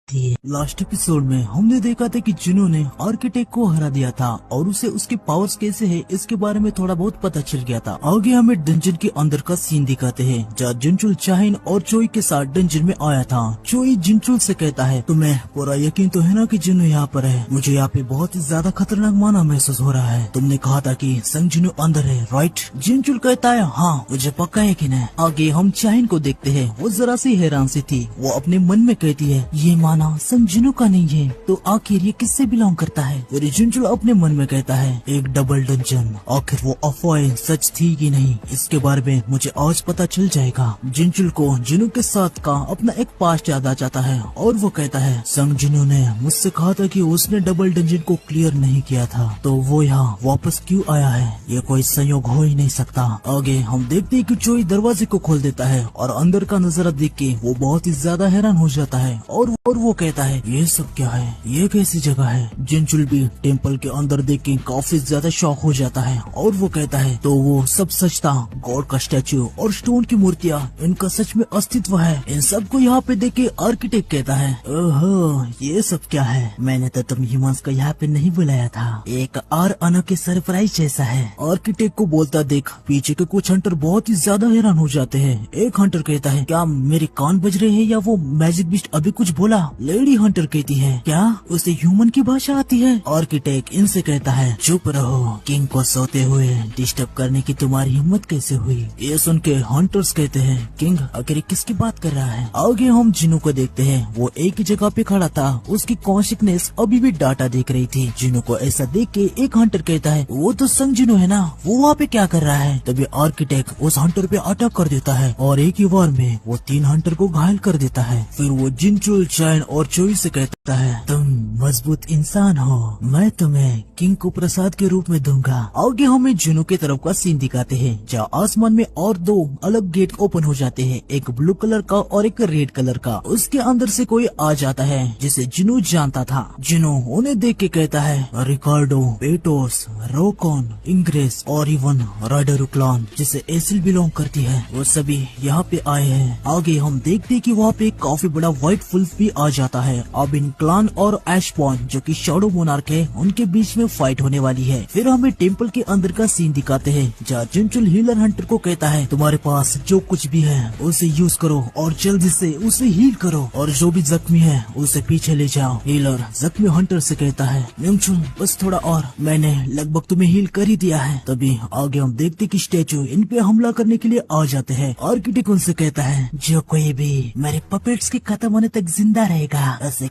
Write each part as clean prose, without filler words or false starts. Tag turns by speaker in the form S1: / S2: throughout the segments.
S1: Last episode में हमने देखा था कि जिनो ने आर्किटेक्ट को हरा दिया था और उसे उसके पावर्स कैसे है इसके बारे में थोड़ा बहुत पता चल गया था। आगे हमें डंजन के अंदर का सीन दिखाते हैं जहाँ जिनचुल चाहिन और चोई के साथ डंजन में आया था। चोई जिनचुल से कहता है तुम्हें पूरा यकीन तो है ना कि जिनो यहाँ पर है? मुझे यहाँ पे बहुत ही ज्यादा खतरनाक माना महसूस हो रहा है। तुमने कहा था कि संग जिनो अंदर है, राइट? जिनचुल कहता है हाँ मुझे पक्का यकीन है। आगे हम चाहिन को देखते है, वो जरा सी हैरान सी थी। वो अपने मन में कहती है ये माना संग जिनो का नहीं है तो आखिर ये किससे बिलोंग करता है? फिर जिनचुल अपने मन में कहता है एक डबल डंजन, आखिर वो अफवाह सच थी कि नहीं इसके बारे में मुझे आज पता चल जाएगा। जिनचुल को जिनो के साथ का अपना एक पास्ट याद आ जाता है और वो कहता है संग जिनो ने मुझसे कहा था कि उसने डबल डंजन को क्लियर नहीं किया था तो वो यहाँ वापस क्यों आया है? ये कोई संयोग हो ही नहीं सकता। आगे हम देखते हैं कि चोई दरवाजे को खोल देता है और अंदर का नजारा देख के वो बहुत ही ज्यादा हैरान हो जाता है और वो कहता है ये सब क्या है, ये कैसी जगह है? जिनचुल भी टेम्पल के अंदर देख के काफी ज्यादा शॉक हो जाता है और वो कहता है तो वो सब सच था, गॉड का स्टैचू और स्टोन की मूर्तियाँ इनका सच में अस्तित्व है। इन सब को यहाँ पे देख के आर्किटेक्ट कहता है ओहो ये सब क्या है? मैंने तो तुम ह्यूमंस को यहाँ पे नहीं बुलाया था, एक और अनोखे सरप्राइज जैसा है। आर्किटेक्ट को बोलता देख पीछे के कुछ हंटर बहुत ही ज्यादा हैरान हो जाते हैं। एक हंटर कहता है क्या मेरे कान बज रहे हैं या वो मैजिक बीस्ट अभी कुछ बोला? लेडी हंटर कहती है क्या उसे ह्यूमन की भाषा आती है? आर्किटेक्ट इनसे कहता है चुप रहो, किंग को सोते हुए डिस्टर्ब करने की तुम्हारी हिम्मत कैसे हुई? ये सुन के हंटर्स कहते हैं किंग आखिर किसकी बात कर रहा है? आगे हम जिनो को देखते हैं, वो एक ही जगह पे खड़ा था, उसकी कॉन्शियसनेस अभी भी डाटा देख रही थी। जिनो को ऐसा देख के एक हंटर कहता है वो तो संग जिनो है ना, वो वहाँ पे क्या कर रहा है? तभी आर्किटेक्ट उस हंटर पे अटैक कर देता है और एक ही बार में वो 3 हंटर को घायल कर देता है। फिर वो जिनचुल चाइन और चोई से कहता है तुम मजबूत इंसान हो, मैं तुम्हें किंग को प्रसाद के रूप में दूंगा। आगे हमें जिनो की तरफ का सीन दिखाते हैं जहाँ आसमान में और 2 अलग गेट ओपन हो जाते हैं, एक ब्लू कलर का और एक रेड कलर का। उसके अंदर से कोई आ जाता है जिसे जिनो जानता था। जिनो उन्हें देख के कहता है रिकार्डो, पेटोस, रोकॉन, इंग्रेस और इवन राइडर क्लान जिसे एसिल बिलोंग करती है, वो सभी यहाँ पे आए हैं। आगे हम देखते हैं कि वहाँ पे काफी बड़ा व्हाइट वुल्फ भी आ जाता है। अब इन क्लान और एशपॉन जो कि शैडो मोनार्क है उनके बीच में फाइट होने वाली है। फिर हमें टेम्पल के अंदर का सीन दिखाते हैं जहाँ जिनचुल हीलर हंटर को कहता है तुम्हारे पास जो कुछ भी है उसे यूज करो और जल्दी से उसे हील करो और जो भी जख्मी है उसे पीछे ले जाओ। हीलर जख्मी हंटर से कहता है जिनचुल बस थोड़ा और, मैंने लगभग तुम्हें हील कर ही दिया है। तभी आगे हम देखते कि स्टैचू इन पे हमला करने के लिए आ जाते हैं। आर्किटेक्ट उनसे कहता है जो कोई भी मेरे पपेट्स के खत्म होने तक जिंदा रहेगा उसे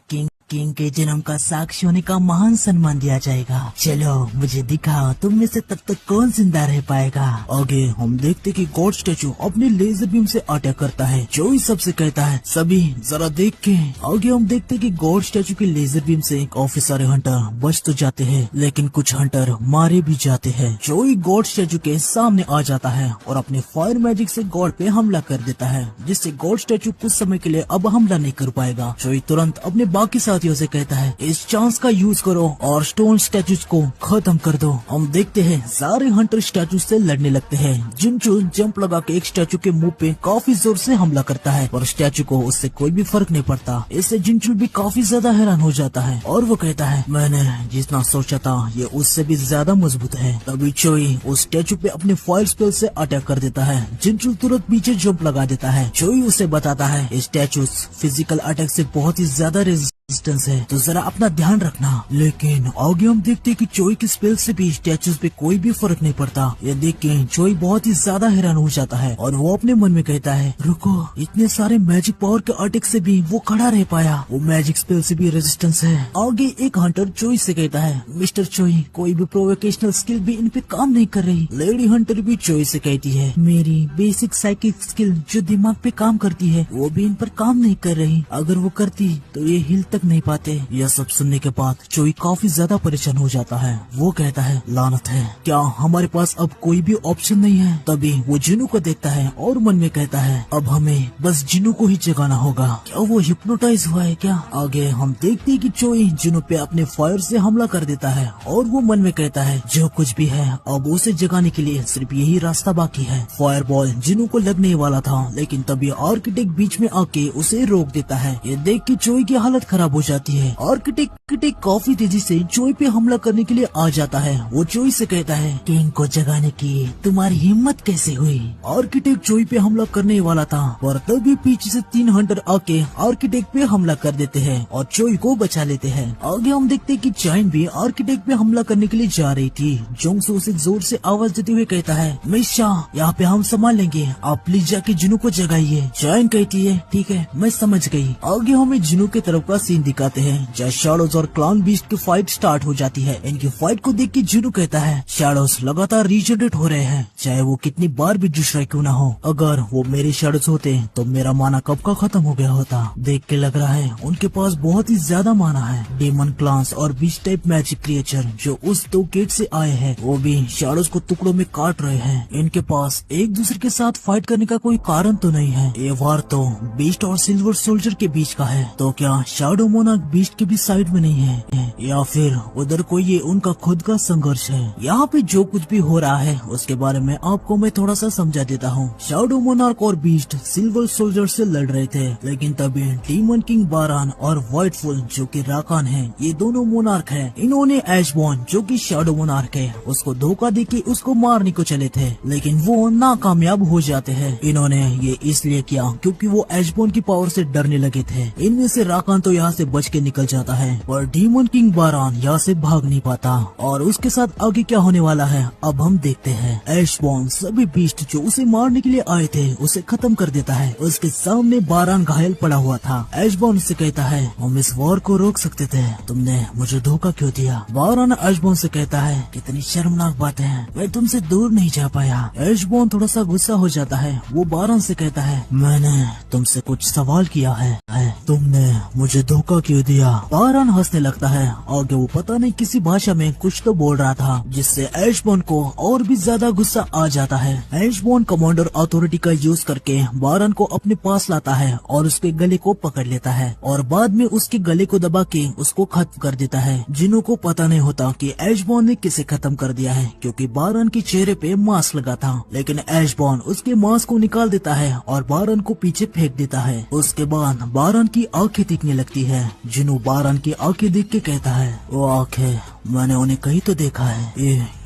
S1: किंग के जन्म का साक्षी होने का महान सम्मान दिया जाएगा। चलो मुझे दिखाओ तुम में से तब तक कौन जिंदा रह पाएगा। आगे हम देखते कि गॉड स्टैचू अपने लेजर बीम से अटैक करता है। जो सबसे कहता है सभी जरा देख के। आगे हम देखते कि गॉड स्टैचू के लेजर बीम से काफी सारे हंटर बच तो जाते हैं लेकिन कुछ हंटर मारे भी जाते हैं। जोई गॉड स्टैचू के सामने आ जाता है और अपने फायर मैजिक से गॉड पे हमला कर देता है जिससे गॉड स्टैचू कुछ समय के लिए अब हमला नहीं कर पाएगा। जोई तुरंत अपने बाकी साथियों से कहता है इस चांस का यूज करो और स्टोन स्टैचूज को खत्म कर दो। हम देखते हैं सारे हंटर स्टैचू से लड़ने लगते हैं। जिनचुल जंप लगा के एक स्टैचू के मुंह पे काफी जोर से हमला करता है और स्टैचू को उससे कोई भी फर्क नहीं पड़ता। इससे जिनचुल भी काफी ज्यादा हैरान हो जाता है और वो कहता है मैंने जितना सोचा था ये उससे भी ज्यादा मजबूत है। तभी चोई उस स्टैचू पे अपने फायर स्पेल से अटैक कर देता है। जिनचुल तुरंत पीछे जंप लगा देता है। चोई उसे बताता है स्टैचू फिजिकल अटैक से बहुत ही ज्यादा रेजिस्टेंस है तो जरा अपना ध्यान रखना। लेकिन आगे हम देखते हैं कि चोई के स्पेल से भी स्टैचूज पे कोई भी फर्क नहीं पड़ता। ये देख के चोई बहुत ही ज्यादा हैरान हो जाता है और वो अपने मन में कहता है रुको, इतने सारे मैजिक पावर के अटैक से भी वो खड़ा रह पाया, वो मैजिक स्पेल से भी रेजिस्टेंस है। आगे एक हंटर चोई से कहता है मिस्टर चोई कोई भी प्रोवोकेशनल स्किल भी इन पे काम नहीं कर रही। लेडी हंटर भी चोई से कहती है मेरी बेसिक साइकिक स्किल जो दिमाग पे काम करती है वो भी इन पर काम नहीं कर रही, अगर वो करती तो ये हिल तक नहीं पाते। यह सब सुनने के बाद चोई काफी ज्यादा परेशान हो जाता है। वो कहता है लानत है, क्या हमारे पास अब कोई भी ऑप्शन नहीं है? तभी वो जिनू को देखता है और मन में कहता है अब हमें बस जिनू को ही जगाना होगा। क्या वो हिप्नोटाइज हुआ है क्या? आगे हम देखते हैं कि चोई जिनू पे अपने फायर से हमला कर देता है और वो मन में कहता है जो कुछ भी है अब उसे जगाने के लिए सिर्फ यही रास्ता बाकी है। फायर बॉल जिनू को लगने वाला था लेकिन तभी आर्किटेक्ट बीच में आके उसे रोक देता है। ये देख के चोई की हालत खराब खराब हो जाती है। आर्किटेक्ट काफी तेजी से जोई पे हमला करने के लिए आ जाता है। वो जोई से कहता है, किंग को जगाने की तुम्हारी हिम्मत कैसे हुई? आर्किटेक्ट जोई पे हमला करने वाला था, पर तभी पीछे से 3 हंटर आके आर्किटेक्ट पे हमला कर देते हैं और जोई को बचा लेते हैं। आगे हम देखते हैं कि चाइन भी आर्किटेक्ट पे हमला करने के लिए जा रही थी। जोंगसो उसे जोर से आवाज देते हुए कहता है, मिशा यहाँ पे हम संभाल लेंगे, आप प्लीज जाके जिनू को जगाइए। चाइन कहती है, ठीक है मैं समझ गई। आगे हमें जिनू की तरफ का सीन दिखाते हैं, जहाँ शैडोज और क्लाउन बीस्ट की फाइट स्टार्ट हो जाती है। इनकी फाइट को देख के जिनू कहता है, शैडोज लगातार रीजनरेट हो रहे हैं, चाहे वो कितनी बार भी दूसरा क्यों ना हो। अगर वो मेरे शैडोज होते तो मेरा माना कब का खत्म हो गया होता। देख के लग रहा है उनके पास बहुत ही ज्यादा माना है। डेमन क्लांस और बीस्ट टाइप मैजिक क्रिएचर जो उस 2 गेट से आए हैं, वो भी शैडोज को टुकड़ों में काट रहे हैं। इनके पास एक दूसरे के साथ फाइट करने का कोई कारण तो नहीं है। ये वार तो बीस्ट और सिल्वर सोल्जर के बीच का है, तो क्या शैडो मोनार्क बीस्ट के भी साइड में नहीं है, या फिर उधर कोई ये उनका खुद का संघर्ष है? यहाँ पे जो कुछ भी हो रहा है उसके बारे में आपको मैं थोड़ा सा समझा देता हूँ। शैडो मोनार्क और बीस्ट सिल्वर सोल्जर से लड़ रहे थे, लेकिन तभी डीमन किंग बारान और व्हाइटफुल जो कि राकान है, ये दोनों मोनार्क है, इन्होंने एशबॉर्न जो कि शैडो मोनार्क है उसको धोखा देके उसको मारने को चले थे, लेकिन वो नाकामयाब हो जाते हैं। इन्होंने ये इसलिए किया क्योंकि वो एशबॉर्न की पावर से डरने लगे थे। इनमें से राकान तो यहाँ से बच के निकल जाता है, पर डीमन किंग बारान यहाँ से भाग नहीं पाता। और उसके साथ आगे क्या होने वाला है अब हम देखते हैं। एशबॉर्न सभी बीस्ट जो उसे मारने के लिए आए थे उसे खत्म कर देता है। उसके सामने बारान घायल पड़ा हुआ था। एशबॉर्न से कहता है, हम इस वॉर को रोक सकते थे, तुमने मुझे धोखा क्यों दिया? बारान एशबॉर्न से कहता है, कितनी शर्मनाक बात है, मैं तुमसे दूर नहीं जा पाया। एशबॉर्न थोड़ा सा गुस्सा हो जाता है। वो बारान से कहता है, मैंने तुमसे कुछ सवाल किया है, तुमने मुझे धोखा क्यों दिया? बारान हंसने लगता है। आगे वो पता नहीं किसी भाषा में कुछ तो बोल रहा था, जिससे एशबॉर्न को और भी ज्यादा गुस्सा आ जाता है। एशबॉर्न कमांडर अथॉरिटी का यूज करके बारान को अपने पास लाता है और उसके गले को पकड़ लेता है और बाद में उसके गले को दबा के उसको खत्म कर देता है। जिन्हों को पता नहीं होता कि एशबॉर्न ने किसे खत्म कर दिया है, क्योंकि बारान के चेहरे पे मास्क लगा था, लेकिन एशबॉर्न उसके मास्क को निकाल देता है और बारान को पीछे फेंक देता है। उसके बाद बारान की आंखें दिखने लगती है। जिन्हों बारान की आंखें देख के कहता है, वो आंखें मैंने उन्हें कहीं तो देखा है,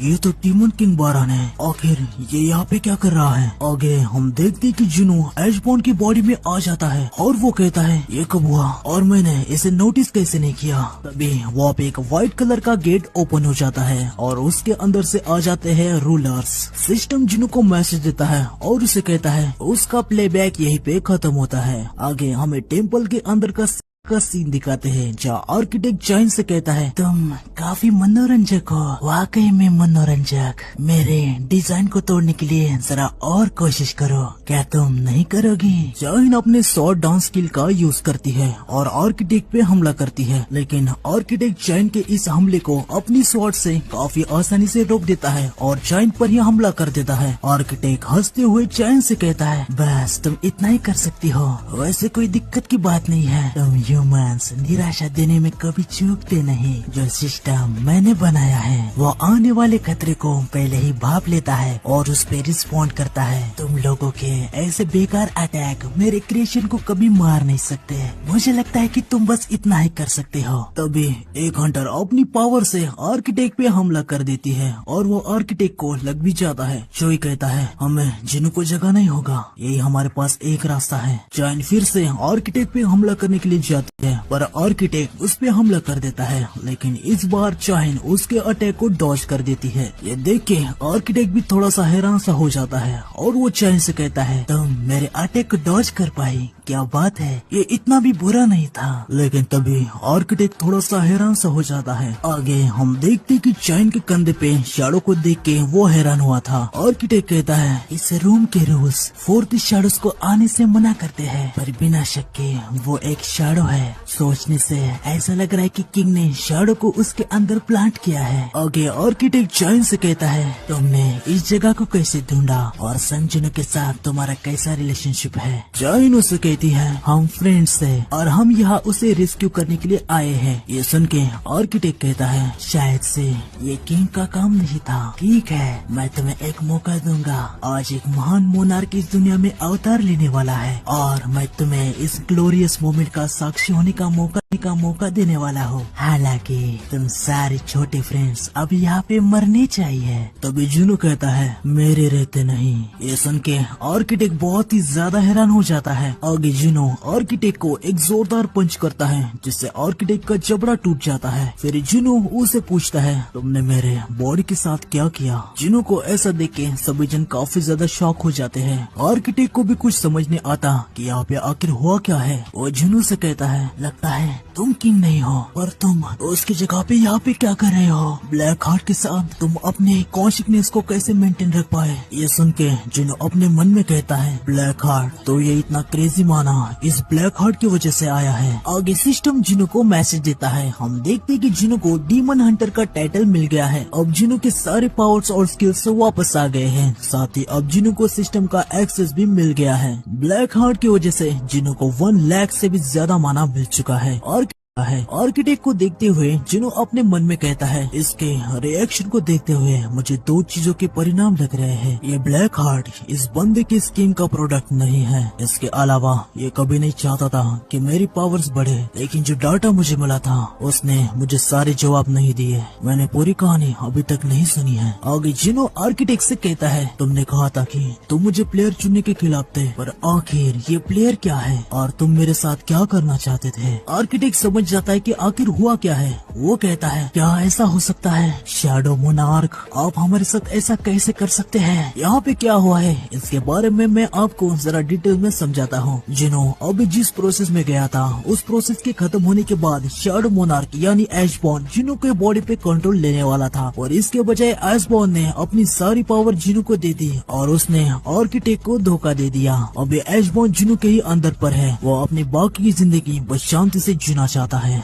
S1: ये तो डीमन किंग बारान है, आखिर ये यहाँ पे क्या कर रहा है? आगे हम देखते कि जिन्हों एशबॉर्न की बॉडी में आ जाता है और वो कहता है, ये कब हुआ और मैंने इसे नोटिस कैसे नहीं किया? तभी वहाँ पे एक व्हाइट कलर का गेट ओपन हो जाता है और उसके अंदर से आ जाते हैं रूलर्स। सिस्टम जिन्हों को मैसेज देता है और उसे कहता है उसका प्लेबैक यहीं पे खत्म होता है। आगे हमें टेम्पल के अंदर का सीन दिखाते हैं, जहाँ आर्किटेक्ट चाइन से कहता है, तुम काफी मनोरंजक हो, वाकई में मनोरंजक। मेरे डिजाइन को तोड़ने के लिए जरा और कोशिश करो, क्या तुम नहीं करोगी? चाइन अपने शॉर्ट डांस स्किल का यूज करती है और आर्किटेक्ट पे हमला करती है, लेकिन आर्किटेक्ट चाइन के इस हमले को अपनी शॉर्ट से काफी आसानी से रोक देता है और चाइन पर ही हमला कर देता है। आर्किटेक्ट हंसते हुए चाइन से कहता है, बस तुम इतना ही कर सकती हो, वैसे कोई दिक्कत की बात नहीं है, तुम ह्यूमंस निराशा देने में कभी चूकते नहीं। जो सिस्टम मैंने बनाया है वो आने वाले खतरे को पहले ही भाप लेता है और उस पे रिस्पॉन्ड करता है। तुम लोगों के ऐसे बेकार अटैक मेरे क्रिएशन को कभी मार नहीं सकते। मुझे लगता है कि तुम बस इतना ही कर सकते हो। तभी एक हंटर अपनी पावर से आर्किटेक्ट पे हमला कर देती है और वो आर्किटेक्ट को लग भी जाता है। जोई कहता है, हमें जिन्हों को जगाना ही होगा, यही हमारे पास एक रास्ता है। चाइन फिर से आर्किटेक्ट पे हमला करने के लिए जाती है, पर आर्किटेक्ट उस पे हमला कर देता है, लेकिन इस बार चाइन उसके अटैक को डॉज कर देती है। ये देख के आर्किटेक्ट भी थोड़ा सा हैरान सा हो जाता है और वो चाइन से कहता है, तुम मेरे अटैक को डॉज कर पाई, क्या बात है, ये इतना भी बुरा नहीं था। लेकिन तभी आर्किटेक्ट थोड़ा सा हैरान सा हो जाता है। आगे हम देखते कि चाइन के कंधे पे शैडो को देख के वो हैरान हुआ था। आर्किटेक्ट कहता है, इस रूम के रूल्स फोर्थ शैडोज को आने से मना करते हैं, पर बिना शक के वो एक शैडो है। सोचने से ऐसा लग रहा है कि किंग ने शैडो को उसके अंदर प्लांट किया है। आगे आर्किटेक्ट चाइन से कहता है, तुमने इस जगह को कैसे ढूंढा और संजुनो के साथ तुम्हारा कैसा रिलेशनशिप है? चाइन उसे कहती है, हम फ्रेंड्स है और हम यहाँ उसे रेस्क्यू करने के लिए आए हैं। ये सुन के आर्किटेक्ट कहता है, शायद से ये किंग का काम नहीं था। ठीक है, मैं तुम्हें एक मौका दूंगा। आज एक महान मोनार्क इस दुनिया में अवतार लेने वाला है और मैं तुम्हें इस ग्लोरियस मोमेंट का साक्षी होने का मौका का मौका देने वाला हो। हालांकि तुम सारे छोटे फ्रेंड्स अब यहाँ पे मरने चाहिए। तभी जुनू कहता है मेरे रहते नहीं। ये सुन के आर्किटेक्ट बहुत ही ज्यादा हैरान हो जाता है। आगे जुनू आर्किटेक्ट को एक जोरदार पंच करता है जिससे आर्किटेक्ट का जबड़ा टूट जाता है। फिर जुनू उसे पूछता है तुमने मेरे बॉडी के साथ क्या किया। जुनू को ऐसा देख के सभी जन काफी ज्यादा शॉक हो जाते हैं। आर्किटेक्ट को भी कुछ समझ नहीं आता कि यहाँ पे आखिर हुआ क्या है। वो जुनू से कहता है लगता है तुम किंग नहीं हो पर तुम उसकी जगह पे यहाँ पे क्या कर रहे हो। ब्लैक हार्ट के साथ तुम अपने कॉन्शियसनेस को कैसे मेंटेन रख पाए। ये सुन के जुनू अपने मन में कहता है ब्लैक हार्ट तो ये इतना क्रेजी माना इस ब्लैक हार्ट की वजह से आया है। आगे सिस्टम जुनू को मैसेज देता है। हम देखते हैं कि जुनू को डीमन हंटर का टाइटल मिल गया है। अब जुनू के सारे पावर्स और स्किल्स वापस आ गए हैं। साथ ही अब जुनू को सिस्टम का एक्सेस भी मिल गया है। ब्लैक हार्ट की वजह से जुनू को 1 लाख से भी ज्यादा माना मिल चुका है। और आर्किटेक्ट को देखते हुए जुनू अपने मन में कहता है इसके रिएक्शन को देखते हुए मुझे 2 चीजों के परिणाम लग रहे हैं। ये ब्लैक हार्ट इस बंदे की स्कीम का प्रोडक्ट नहीं है। इसके अलावा ये कभी नहीं चाहता था कि मेरी पावर्स बढ़े, लेकिन जो डाटा मुझे मिला था उसने मुझे सारे जवाब नहीं दिए। मैंने पूरी कहानी अभी तक नहीं सुनी है। आगे जुनू आर्किटेक्ट से कहता है तुमने कहा था कि तुम मुझे प्लेयर चुनने के खिलाफ थे, पर आखिर ये प्लेयर क्या है और तुम मेरे साथ क्या करना चाहते थे। आर्किटेक्ट समझ जाता है कि आखिर हुआ क्या है। वो कहता है क्या ऐसा हो सकता है शैडो मोनार्क, आप हमारे साथ ऐसा कैसे कर सकते हैं। यहाँ पे क्या हुआ है इसके बारे में मैं आपको जरा डिटेल में समझाता हूँ। जुनू अभी जिस प्रोसेस में गया था उस प्रोसेस के खत्म होने के बाद शैडो मोनार्क यानी एशबॉर्न जुनू के बॉडी पे कंट्रोल लेने वाला था, और इसके बजाय एशबॉर्न ने अपनी सारी पावर जुनू को दे दी और उसने आर्किटेक्ट को धोखा दे दिया। अभी एशबॉर्न जुनू के ही अंदर पर है। वो अपनी बाकी की जिंदगी बस शांति से जीना चाहता है।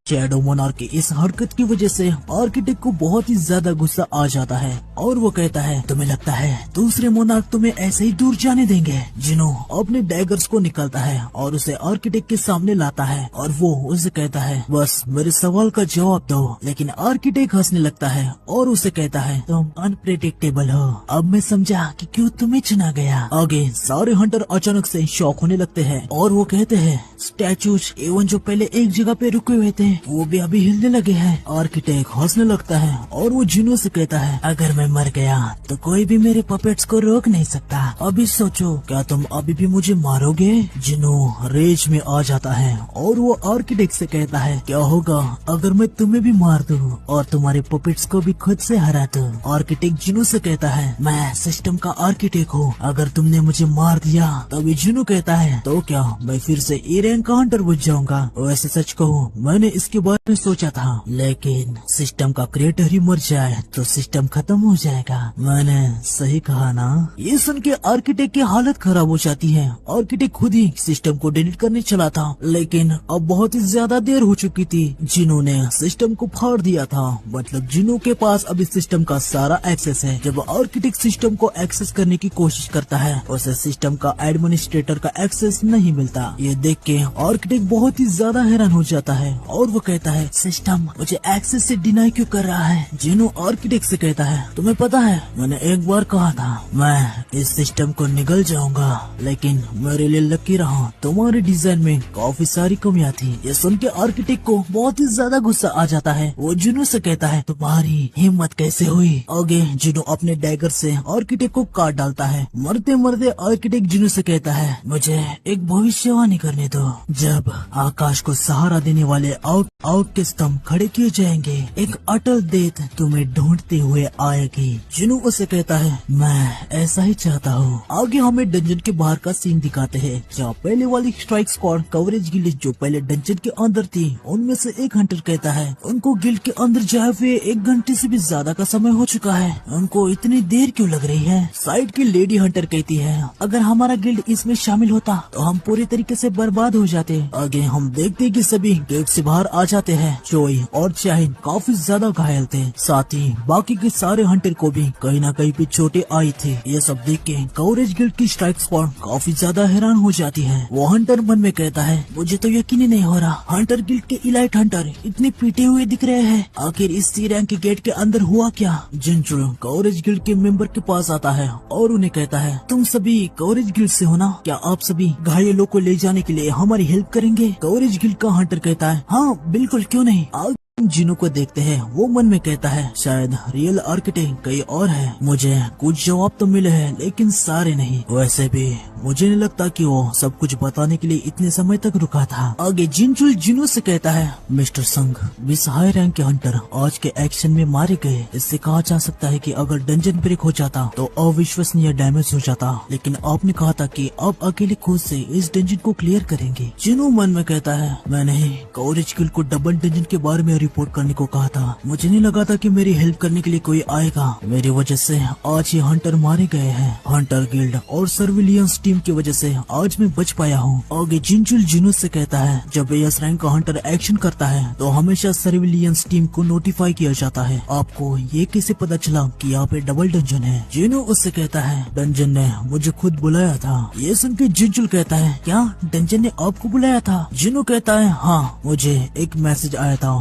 S1: शैडो मोनार्क की इस हरकत की वजह से आर्किटेक्ट को बहुत ही ज्यादा गुस्सा आ जाता है और वो कहता है तुम्हें लगता है दूसरे मोनार्क तुम्हें ऐसे ही दूर जाने देंगे। जुनू अपने डैगर्स को निकालता है और उसे आर्किटेक्ट के सामने लाता है और वो उसे कहता है बस मेरे सवाल का जवाब दो। लेकिन आर्किटेक्ट हंसने लगता है और उसे कहता है तुम अनप्रेडिक्टेबल हो। अब मैं समझा कि क्यों तुम्हें चुना गया। आगे सारे हंटर अचानक से शॉक होने लगते हैं और वो कहते हैं स्टैचूज एवन जो पहले एक जगह पे रुके हुए थे वो भी अभी हिलने लगे हैं। आर्किटेक्ट हंसने लगता है और वो जुनू से कहता है अगर मैं मर गया तो कोई भी मेरे पपेट्स को रोक नहीं सकता। अभी सोचो क्या तुम अभी भी मुझे मारोगे। जुनू रेज में आ जाता है और वो आर्किटेक्ट से कहता है क्या होगा अगर मैं तुम्हें भी मार दूं और तुम्हारे पपेट्स को भी खुद से हरा दूं। आर्किटेक्ट जुनू से कहता है मैं सिस्टम का आर्किटेक्ट हूँ, अगर तुमने मुझे मार दिया। तभी जुनू कहता है तो क्या मैं फिर से ए रैंक का हंटर बन जाऊंगा। वैसे सच कहूँ मैंने इसके बारे में सोचा था, लेकिन सिस्टम का क्रिएटर ही मर जाए तो सिस्टम खत्म हो जाएगा। मैंने सही कहा ना। ये सुन के आर्किटेक्ट की हालत खराब हो जाती है। आर्किटेक्ट खुद ही सिस्टम को डिलीट करने चला था, लेकिन अब बहुत ही ज्यादा देर हो चुकी थी। जिन्हों ने सिस्टम को फाड़ दिया था, मतलब जिन्हों के पास अभी सिस्टम का सारा एक्सेस है। जब आर्किटेक्ट सिस्टम को एक्सेस करने की कोशिश करता है उसे सिस्टम का एडमिनिस्ट्रेटर का एक्सेस नहीं मिलता। ये देख के आर्किटेक्ट बहुत ही ज्यादा हैरान हो जाता है और वो कहता है सिस्टम मुझे एक्सेस से डिनाई क्यों कर रहा है। जिनो आर्किटेक्ट से कहता है तुम्हें पता है मैंने एक बार कहा था मैं इस सिस्टम को निगल जाऊंगा, लेकिन मेरे लिए लकी रहा तुम्हारे डिजाइन में काफी सारी कमियां थी। ये सुन के आर्किटेक्ट को बहुत ही ज्यादा गुस्सा आ जाता है। वो जुनू से कहता है तुम्हारी हिम्मत कैसे हुई। आगे जुनू अपने डैगर से आर्किटेक्ट को काट डालता है। मरते मरते आर्किटेक्ट जुनू से कहता है मुझे एक भविष्यवाणी करने दो। जब आकाश को सहारा देने वाले आउट के स्तंभ खड़े किए जाएंगे, एक अटल डेथ तुम्हें ढूंढते हुए आएगी। जुनू उसे कहता है मैं ऐसा ही चाहता हूँ। आगे हमें डंजन के बाहर का सीन दिखाते हैं, जहाँ पहले वाली स्ट्राइक स्क्वाड कवरेज गिल्ड जो पहले डंजन के अंदर थी, उनमें से एक हंटर कहता है उनको गिल्ड के अंदर जाए हुए 1 घंटे से भी ज्यादा का समय हो चुका है, उनको इतनी देर क्यों लग रही है। साइड की लेडी हंटर कहती है अगर हमारा गिल्ड इसमें शामिल होता तो हम पूरी तरीके से बर्बाद हो जाते। आगे हम देखते कि सभी गेट से बाहर आ जाते हैं। चोई और चाइन काफी ज्यादा घायल थे, साथ ही बाकी के सारे हंटर को भी कहीं ना कहीं पे चोटें आई थी। ये सब देख के कवरेज गिल्ड की स्ट्राइक स्क्वाड काफी ज्यादा हैरान हो जाती है। वो हंटर मन में कहता है, मुझे तो यकीन ही नहीं हो रहा, हंटर गिल्ड के इलाइट हंटर इतने पीटे हुए दिख रहे हैं। आखिर इस सी रैंक के गेट के अंदर हुआ क्या? जिनचू कवरेज गिल्ड के मेंबर के पास आता है और उन्हें कहता है, तुम सभी कवरेज गिल्ड से हो ना? क्या आप सभी घायलों को ले जाने के लिए हमारी हेल्प करेंगे? कवरेज गिल्ड का हंटर कहता है, हाँ बिल्कुल, क्यों नहीं। जिनों को देखते हैं वो मन में कहता है, शायद रियल आर्किटेक्ट कहीं और है। मुझे कुछ जवाब तो मिले हैं लेकिन सारे नहीं। वैसे भी मुझे नहीं लगता कि वो सब कुछ बताने के लिए इतने समय तक रुका था। आगे जिनचुल जिनों से कहता है, मिस्टर संघ, 20 हाई रैंक के हंटर आज के एक्शन में मारे गए। इससे कहा जा सकता है कि अगर डंजन ब्रेक हो जाता तो अविश्वसनीय डैमेज हो जाता, लेकिन आपने कहा था कि आप अकेले खुद से इस डंजन को क्लियर करेंगे। जिनों मन में कहता है, मैंने कवरेज गिल्ड को डबल डंजन के बारे में रिपोर्ट करने को कहा था। मुझे नहीं लगा था कि मेरी हेल्प करने के लिए कोई आएगा। मेरी वजह से आज ये हंटर मारे गए हैं। हंटर गिल्ड और सर्विलियंस टीम की वजह से आज मैं बच पाया हूँ। आगे जिनचुल जिनू से कहता है, जब एस रैंक का हंटर एक्शन करता है तो हमेशा सर्विलियंस टीम को नोटिफाई किया जाता है। आपको ये कैसे पता चला कि यहाँ पे डबल डंजन है? जिनू उससे कहता है, डंजन ने मुझे खुद बुलाया था। ये सुन के जिनचुल कहता है, क्या डंजन ने आपको बुलाया था? जिनू कहता है, हाँ, मुझे एक मैसेज आया था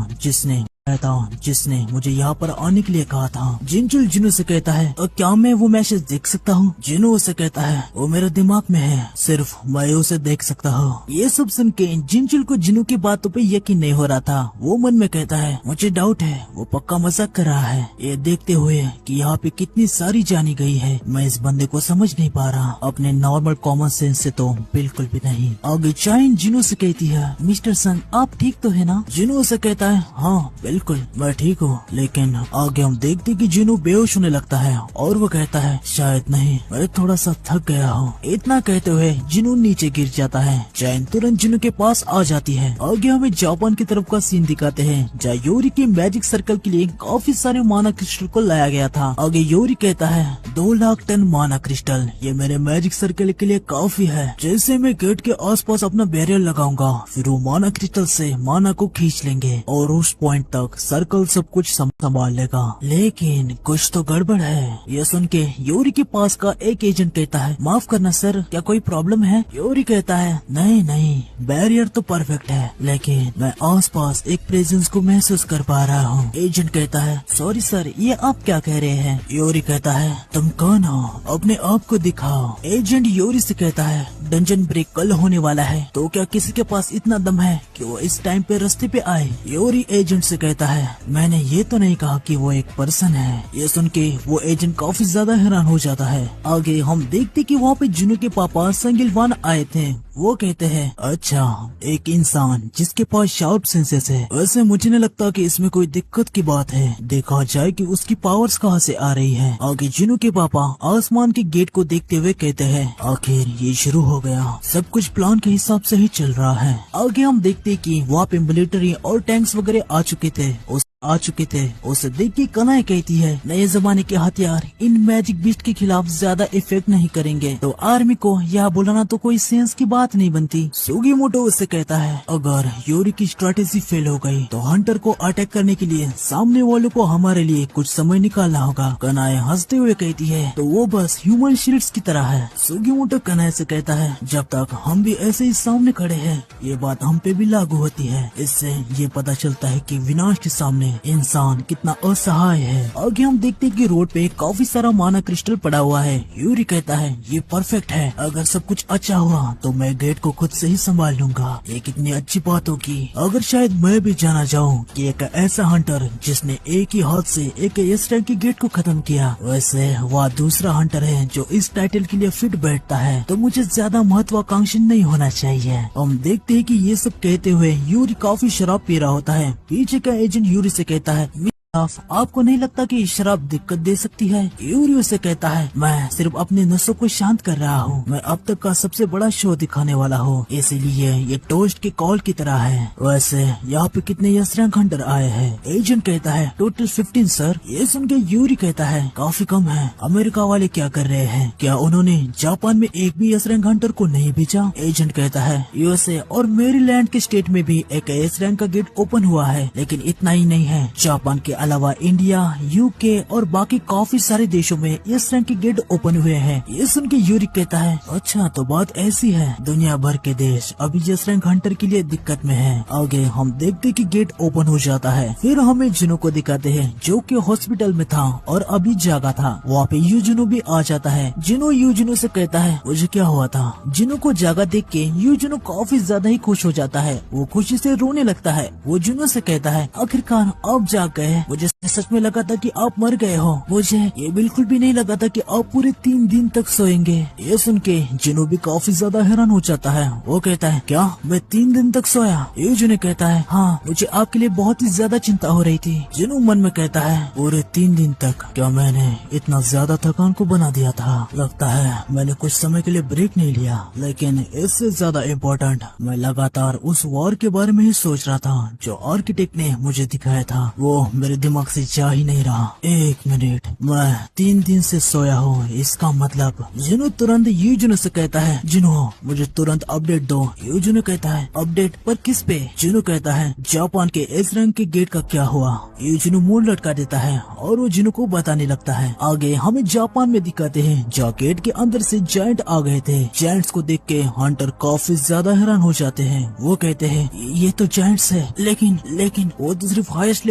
S1: जिसने मुझे यहाँ पर आने के लिए कहा था। जिनचुल जिनू से कहता है, तो क्या मैं वो मैसेज देख सकता हूँ? जिनू उसे कहता है, वो मेरे दिमाग में है, सिर्फ मैं उसे देख सकता हूँ। ये सब सुन के जिनचुल को जिनू की बातों पे यकीन नहीं हो रहा था। वो मन में कहता है, मुझे डाउट है वो पक्का मजाक कर रहा है। ये देखते हुए कि यहाँ पे कितनी सारी जानी गई है, मैं इस बंदे को समझ नहीं पा रहा। अपने नॉर्मल कॉमन सेंस से तो बिल्कुल भी नहीं। आगे चाइन जिनू से कहती है, मिस्टर संग, आप ठीक तो है ना? जिनू उसे कहता है, हाँ बिल्कुल मैं ठीक हूँ। लेकिन आगे हम देखते कि जिनू बेहोश होने लगता है और वो कहता है, शायद नहीं, मैं थोड़ा सा थक गया हूँ। इतना कहते हुए जिनू नीचे गिर जाता है। चैन तुरंत जिनू के पास आ जाती है। आगे हमें जापान की तरफ का सीन दिखाते हैं, जहाँ योरी के मैजिक सर्कल के लिए काफी सारे माना क्रिस्टल को लाया गया था। आगे योरी कहता है, 2 लाख टन माना क्रिस्टल, ये मेरे मैजिक सर्कल के लिए काफी है। जैसे मैं गेट के आसपास अपना बैरियर लगाऊंगा, फिर वो माना क्रिस्टल से माना को खींच लेंगे और उस पॉइंट तक सर्कल सब कुछ संभाल लेगा। लेकिन कुछ तो गड़बड़ है। ये सुन के योरी के पास का एक एजेंट कहता है, माफ करना सर, क्या कोई प्रॉब्लम है? योरी कहता है, नहीं, बैरियर तो परफेक्ट है, लेकिन मैं आसपास एक प्रेजेंस को महसूस कर पा रहा हूँ। एजेंट कहता है, सॉरी सर, ये आप क्या कह रहे हैं? योरी कहता है, तुम कौन हो? अपने आप को दिखाओ। एजेंट योरी से कहता है, डंजन ब्रेक कल होने वाला है, तो क्या किसी के पास इतना दम है कि वो इस टाइम पे रास्ते पे आए? योरी एजेंट से कहता है, मैंने ये तो नहीं कहा कि वो एक पर्सन है। ये सुन के वो एजेंट काफी ज्यादा हैरान हो जाता है। आगे हम देखते कि वहाँ पे जिनू के पापा संगिलवान आए थे। वो कहते हैं, अच्छा, एक इंसान जिसके पास शार्प सेंसेस है। वैसे मुझे नहीं लगता कि इसमें कोई दिक्कत की बात है, देखा जाए कि उसकी पावर्स कहाँ से आ रही है। आगे जिनू के पापा आसमान के गेट को देखते हुए कहते हैं, आखिर ये शुरू हो गया, सब कुछ प्लान के हिसाब से ही चल रहा है। आगे हम देखते कि वहाँ पे मिलिट्री और टैंक्स वगैरह आ चुके थे। उसे देख के कनाए कहती है, नए जमाने के हथियार इन मैजिक बीस्ट के खिलाफ ज्यादा इफेक्ट नहीं करेंगे, तो आर्मी को यह बुलाना तो कोई सेंस की बात नहीं बनती। सुगीमोटो उससे कहता है, अगर योरी की स्ट्रेटेजी फेल हो गई तो हंटर को अटैक करने के लिए सामने वालों को हमारे लिए कुछ समय निकालना होगा। कनाए हंसते हुए कहती है, तो वो बस ह्यूमन शील्ड्स की तरह है। सुगीमोटो कनाए से कहता है, जब तक हम भी ऐसे ही सामने खड़े हैं, ये बात हम पे भी लागू होती है। इससे ये पता चलता है कि विनाश के सामने इंसान कितना असहाय है। आगे हम देखते हैं कि रोड पे काफी सारा माना क्रिस्टल पड़ा हुआ है। यूरी कहता है, ये परफेक्ट है, अगर सब कुछ अच्छा हुआ तो मैं गेट को खुद से ही संभाल लूंगा। ये कितनी अच्छी बात होगी अगर शायद मैं भी जाना चाहूँ कि एक ऐसा हंटर जिसने एक ही हाथ से एक इस रैंक के गेट को खत्म किया। वैसे वह दूसरा हंटर है जो इस टाइटल के लिए फिट बैठता है, तो मुझे ज्यादा महत्वाकांक्षी नहीं होना चाहिए। हम देखते हैं कि ये सब कहते हुए यूरी काफी शराब पी रहा होता है। पीछे का एजेंट यूरी से कहता है, आपको नहीं लगता कि शराब दिक्कत दे सकती है? यूरी उसे कहता है, मैं सिर्फ अपने नसों को शांत कर रहा हूँ, मैं अब तक का सबसे बड़ा शो दिखाने वाला हूँ, इसीलिए ये टोस्ट के कॉल की तरह है। वैसे यहाँ पे कितने यसरंग हंटर आए हैं? एजेंट कहता है टोटल 15 सर। ये सुन के यूरी कहता है काफी कम है, अमेरिका वाले क्या कर रहे हैं? क्या उन्होंने जापान में एक भी यसरंग हंटर को नहीं भेजा? एजेंट कहता है यूएसए और मेरीलैंड के स्टेट में भी एक यसरंग का गेट ओपन हुआ है, लेकिन इतना ही नहीं है, जापान के अलावा इंडिया, यूके और बाकी काफी सारे देशों में इस रंग के गेट ओपन हुए हैं। ये सुन के यूरी कहता है अच्छा तो बात ऐसी है, दुनिया भर के देश अभी इस रंग हंटर के लिए दिक्कत में है। आगे हम देखते कि गेट ओपन हो जाता है, फिर हमें जिनो को दिखाते हैं जो कि हॉस्पिटल में था और अभी जागा था। वहाँ पे यूजुनो भी आ जाता है। जिनो यूजुनो से कहता है मुझे क्या हुआ था? जिनो को जागा देख के यूजुनो काफी ज्यादा ही खुश हो जाता है, वो खुशी से रोने लगता है। वो जिनो से कहता है आखिरकार आप जाग गए, मुझे सच में लगा था कि आप मर गए हो, मुझे ये बिल्कुल भी नहीं लगा था कि आप पूरे 3 दिन तक सोएंगे। ये सुन के जिनो भी काफी ज्यादा हैरान हो जाता है। वो कहता है क्या मैं 3 दिन तक सोया? यूजुनो कहता है हाँ, मुझे आपके लिए बहुत ही ज्यादा चिंता हो रही थी। जिनो मन में कहता है पूरे 3 दिन तक क्या मैंने इतना ज्यादा थकान को बना दिया था? लगता है मैंने कुछ समय के लिए ब्रेक नहीं लिया, लेकिन इससे ज्यादा इम्पोर्टेंट मैं लगातार उस वॉर के बारे में ही सोच रहा था जो आर्किटेक्ट ने मुझे दिखाया था, वो मेरे दिमाग से जा ही नहीं रहा। 1 मिनट, मैं 3 दिन से सोया हूँ, इसका मतलब? जिनो तुरंत यूजुनो से कहता है जिनो मुझे तुरंत अपडेट दो। यूजुनो कहता है अपडेट पर किस पे? जिनो कहता है जापान के इस रंग के गेट का क्या हुआ? यूजुनो मुंह लटका देता है और वो जिनो को बताने लगता है। आगे हमें जापान में दिखाते हैं जहाँ गेट के अंदर से जायंट आ गए थे। जायंट्स को देख के हंटर काफी ज्यादा हैरान हो जाते हैं। वो कहते हैं ये तो जायंट्स है, लेकिन वो तो सिर्फ हाईएस्ट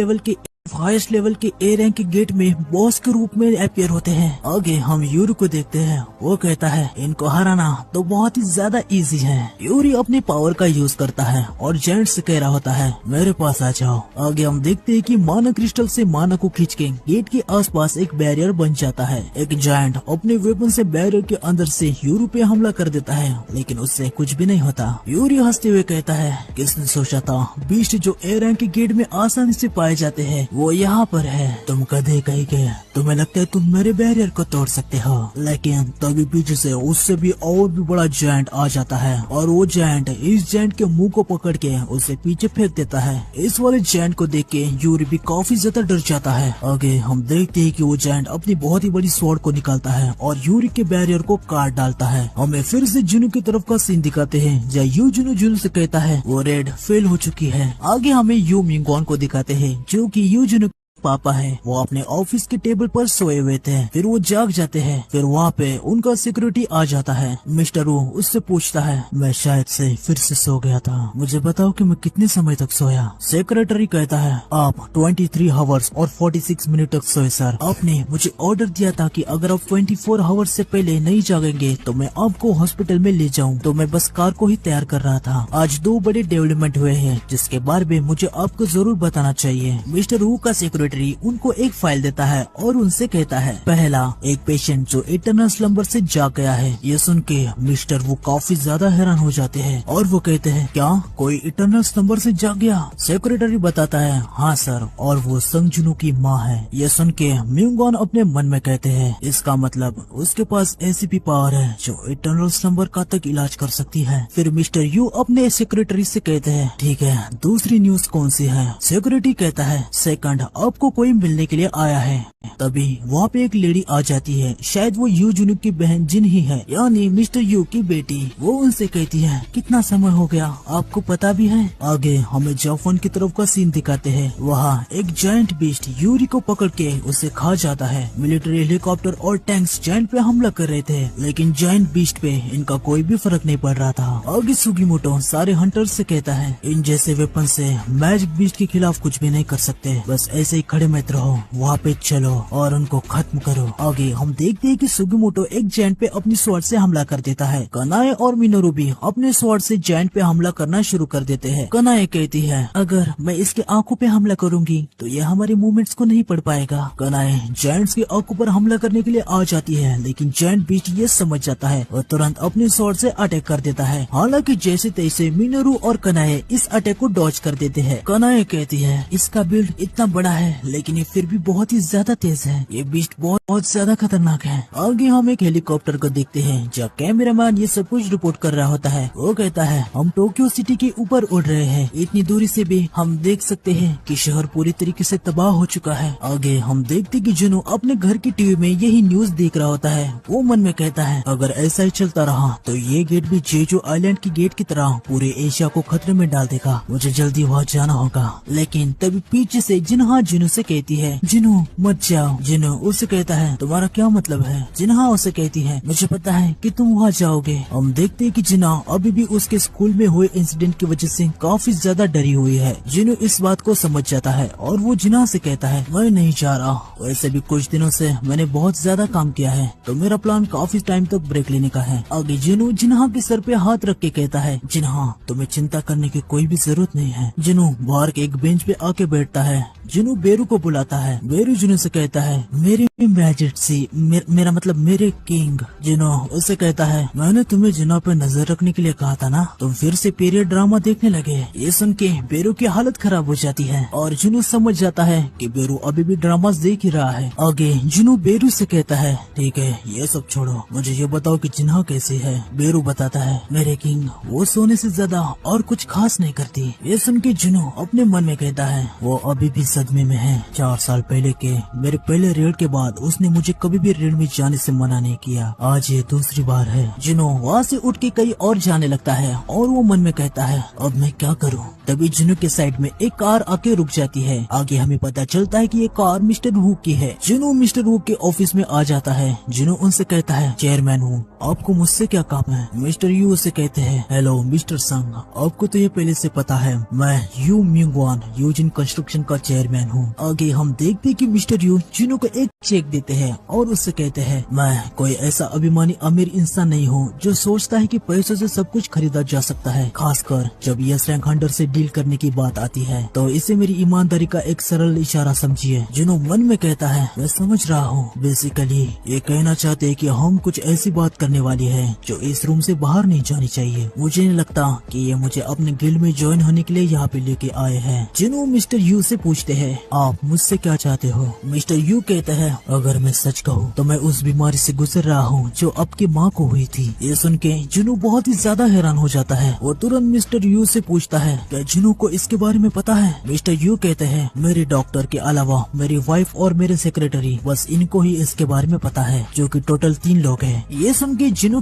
S1: लेवल के ए रैंक के गेट में बॉस के रूप में अपीयर होते हैं। आगे हम यूरी को देखते हैं। वो कहता है इनको हराना तो बहुत ही ज्यादा इजी है। यूरी अपने पावर का यूज करता है और जायंट से कह रहा होता है मेरे पास आ जाओ। आगे हम देखते हैं कि माना क्रिस्टल से माना को खींच के गेट के आसपास एक बैरियर बन जाता है। एक जायंट अपने वेपन से बैरियर के अंदर से यूरी पे हमला कर देता है, लेकिन उससे कुछ भी नहीं होता। यूरी हंसते हुए कहता है किसने सोचा था बीस्ट जो ए रैंक के गेट में आसानी से पाए जाते हैं वो यहाँ पर है। तुम गधे कहीं के, तुम्हें लगता है तुम मेरे बैरियर को तोड़ सकते हो, लेकिन तभी पीछे से उससे भी और भी बड़ा जायंट आ जाता है और वो जायंट इस जायंट के मुंह को पकड़ के उसे पीछे फेंक देता है। इस वाले जायंट को देख के यूरी भी काफी ज्यादा डर जाता है। आगे हम देखते हैं कि वो जायंट अपनी बहुत ही बड़ी स्वॉर्ड को निकालता है और यूरी के बैरियर को काट डालता है। हमें फिर से जुनू की तरफ का सीन दिखाते हैं जहाँ जुनू से कहता है वो रेड फेल हो चुकी है। आगे हमें यू मिंगोन को दिखाते हैं जो कि जुनू पापा है। वो अपने ऑफिस के टेबल पर सोए हुए थे, फिर वो जाग जाते हैं। फिर वहाँ पे उनका सिक्योरिटी आ जाता है। मिस्टर वू उससे पूछता है मैं शायद से फिर से सो गया था, मुझे बताओ कि मैं कितने समय तक सोया? सेक्रेटरी कहता है आप 23 आवर्स और 46 मिनट तक सोए सर। आपने मुझे ऑर्डर दिया था कि अगर आप 24 आवर्स से पहले नहीं जागेंगे तो मैं आपको हॉस्पिटल में ले जाऊँ, तो मैं बस कार को ही तैयार कर रहा था। आज 2 बड़े डेवलपमेंट हुए हैं जिसके बारे में मुझे आपको जरूर बताना चाहिए। मिस्टर वू का सेक्रेटरी उनको एक फाइल देता है और उनसे कहता है पहला, एक पेशेंट जो इटरनल स्लम्बर से जाग गया है। ये सुन के मिस्टर वो काफी ज्यादा हैरान हो जाते हैं और वो कहते हैं क्या कोई इटरनल स्लम्बर से जाग गया? सेक्रेटरी बताता है हाँ सर, और वो संगजुनु की माँ है। ये सुन के म्यूंगॉन अपने मन में कहते हैं इसका मतलब उसके पास ऐसी भी पावर है जो इटरनल स्लम्बर का तक इलाज कर सकती है। फिर मिस्टर यू अपने सेक्रेटरी से कहते हैं ठीक है, दूसरी न्यूज कौन सी है? सेक्रेटरी कहता है सेकंड, आपको कोई मिलने के लिए आया है। तभी वहाँ पे एक लेडी आ जाती है, शायद वो यू जुनू की बहन जिन ही है, यानी मिस्टर यू की बेटी। वो उनसे कहती है कितना समय हो गया, आपको पता भी है? आगे हमें जापान की तरफ का सीन दिखाते हैं। वहाँ एक जायंट बीस्ट यूरी को पकड़ के उसे खा जाता है। मिलिट्री हेलीकॉप्टर और टैंक्स जायंट पे हमला कर रहे थे, लेकिन जायंट बीस्ट पे इनका कोई भी फर्क नहीं पड़ रहा था। आगे सुगीमोटो सारे हंटर्स से कहता है इन जैसे वेपन से मैजिक बीस्ट के खिलाफ कुछ भी नहीं कर सकते, बस ऐसे ही खड़े मत रहो, वहाँ पे चलो और उनको खत्म करो। आगे हम देखते हैं कि सुगीमोटो एक जायंट पे अपनी स्वॉर्ड से हमला कर देता है। कनाए और मिनोरू भी अपने स्वॉर्ड से जायंट पे हमला करना शुरू कर देते हैं। कनाए कहती है अगर मैं इसके आंखों पे हमला करूंगी तो ये हमारे मूवमेंट्स को नहीं पढ़ पाएगा। कनाए जायंट्स की आंखों पर हमला करने के लिए आ जाती है, लेकिन जायंट बीस्ट ये समझ जाता है और तुरंत अपनी स्वॉर्ड से अटैक कर देता है। हालांकि जैसे तैसे मिनोरू और कनाए इस अटैक को डॉज कर देते हैं। कनाए कहती है इसका बिल्ड इतना बड़ा है लेकिन ये फिर भी बहुत ही ज्यादा तेज है। ये बीस्ट बहुत ज्यादा खतरनाक है। आगे हम एक हेलीकॉप्टर को देखते हैं जहाँ कैमरामैन ये सब कुछ रिपोर्ट कर रहा होता है। वो कहता है हम टोक्यो सिटी के ऊपर उड़ रहे हैं। इतनी दूरी से भी हम देख सकते हैं कि शहर पूरी तरीके से तबाह हो चुका है। आगे हम देखते कि जुनो अपने घर की टीवी में यही न्यूज देख रहा होता है। वो मन में कहता है अगर ऐसा ही चलता रहा तो ये गेट भी जेजो आइलैंड की गेट की तरह पूरे एशिया को खतरे में डाल देगा। मुझे जल्दी वहाँ जाना होगा। लेकिन तभी पीछे से जिन्हा जिनो से कहती है जिनो मत जाओ। जिनो उससे कहता है तुम्हारा क्या मतलब है। जिन्हा उसे कहती है मुझे पता है कि तुम वहाँ जाओगे। हम देखते हैं कि जिन्हा अभी भी उसके स्कूल में हुए इंसिडेंट की वजह से काफी ज्यादा डरी हुई है। जिनो इस बात को समझ जाता है और वो जिन्हा से कहता है मैं नहीं चाह रहा। वैसे भी कुछ दिनों से मैंने बहुत ज्यादा काम किया है तो मेरा प्लान काफी टाइम तक ब्रेक लेने का है। आगे जिनो जिन्हा के सर पे हाथ रख के कहता है जिन्हा तुम्हें चिंता करने की कोई भी जरूरत नहीं है। जिनो बाहर के एक बेंच पे आके बैठता है। जिनो बेरू को बुलाता है। बेरू जिनो से कहता है मेरी मैजेस्टी मेरा मतलब मेरे किंग। जिनो उससे कहता है मैंने तुम्हें जिनो पे नजर रखने के लिए कहा था ना। तुम फिर से पीरियड ड्रामा देखने लगे। ये सुन के बेरू की हालत खराब हो जाती है और जिनो समझ जाता है कि बेरू अभी भी ड्रामा देख ही रहा है। आगे जिनो बेरू से कहता है ठीक है ये सब छोड़ो, मुझे ये बताओ कि जिन्हा कैसी है। बेरू बताता है मेरे किंग वो सोने से ज्यादा और कुछ खास नहीं करती। ये सुन के जिनो अपने मन में कहता है वो अभी भी सदमे में है। 4 साल पहले के मेरे पहले रेड के बाद उसने मुझे कभी भी रेड में जाने से मना नहीं किया। आज ये दूसरी बार है। जिनो वहाँ से उठ के कहीं और जाने लगता है और वो मन में कहता है अब मैं क्या करूँ। तभी जिनो के साइड में एक कार आके रुक जाती है। आगे हमें पता चलता है कि ये कार मिस्टर वू की है। जिनो मिस्टर वू के ऑफिस में आ जाता है। जिनो उनसे कहता है चेयरमैन हूँ, आपको मुझसे क्या काम है। मिस्टर यू उसे कहते हैं हेलो मिस्टर संग, आपको तो ये पहले से पता है मैं यू म्यूंगवान यूजिन कंस्ट्रक्शन का चेयरमैन हूँ। आगे हम देखते हैं कि मिस्टर यू जिनो को एक चेक देते हैं और उससे कहते हैं मैं कोई ऐसा अभिमानी अमीर इंसान नहीं हूँ जो सोचता है कि पैसों से सब कुछ खरीदा जा सकता है, खासकर जब यस रैंक हंटर से डील करने की बात आती है। तो इसे मेरी ईमानदारी का एक सरल इशारा समझिए। जिनो मन में कहता है मैं समझ रहा हूँ। बेसिकली ये कहना चाहते हैं कि हम कुछ ऐसी बात करने वाली है जो इस रूम से बाहर नहीं जानी चाहिए। मुझे नहीं लगता कि ये मुझे अपने गिल्ड में ज्वाइन होने के लिए यहाँ पे लेके आए हैं। जिनो मिस्टर यू से पूछते हैं आप मुझसे क्या चाहते हो। मिस्टर यू कहते हैं अगर मैं सच कहूँ तो मैं उस बीमारी से गुजर रहा हूँ जो आपकी माँ को हुई थी। ये सुन के जिनो बहुत ही ज्यादा हैरान हो जाता है। वो तुरंत मिस्टर यू से पूछता है क्या जिनो को इसके बारे में पता है। मिस्टर यू कहते हैं मेरे डॉक्टर के अलावा मेरी वाइफ और मेरे सेक्रेटरी बस इनको ही इसके बारे में पता है, जो कि टोटल 3 लोग हैं। ये सुन के जिनो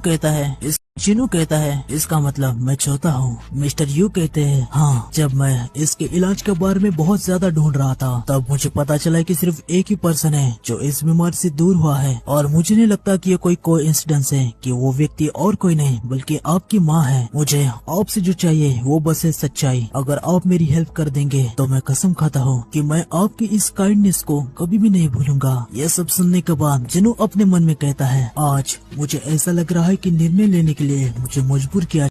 S1: कहता है इसका मतलब मैं चौथा हूँ। मिस्टर यू कहते हैं हाँ, जब मैं इसके इलाज के बारे में बहुत ज्यादा ढूंढ रहा था तब मुझे पता चला कि सिर्फ एक ही पर्सन है जो इस बीमारी से दूर हुआ है और मुझे नहीं लगता कि ये कोई कोइंसिडेंस है कि वो व्यक्ति और कोई नहीं बल्कि आपकी माँ है। मुझे आपसे जो चाहिए वो बस है सच्चाई। अगर आप मेरी हेल्प कर देंगे तो मैं कसम खाता हूँ कि मैं आपकी इस काइंडनेस को कभी भी नहीं भूलूंगा। यह सब सुनने के बाद जिनो अपने मन में कहता है आज मुझे ऐसा लग रहा है कि निर्णय लेने के लिए मुझे मजबूर किया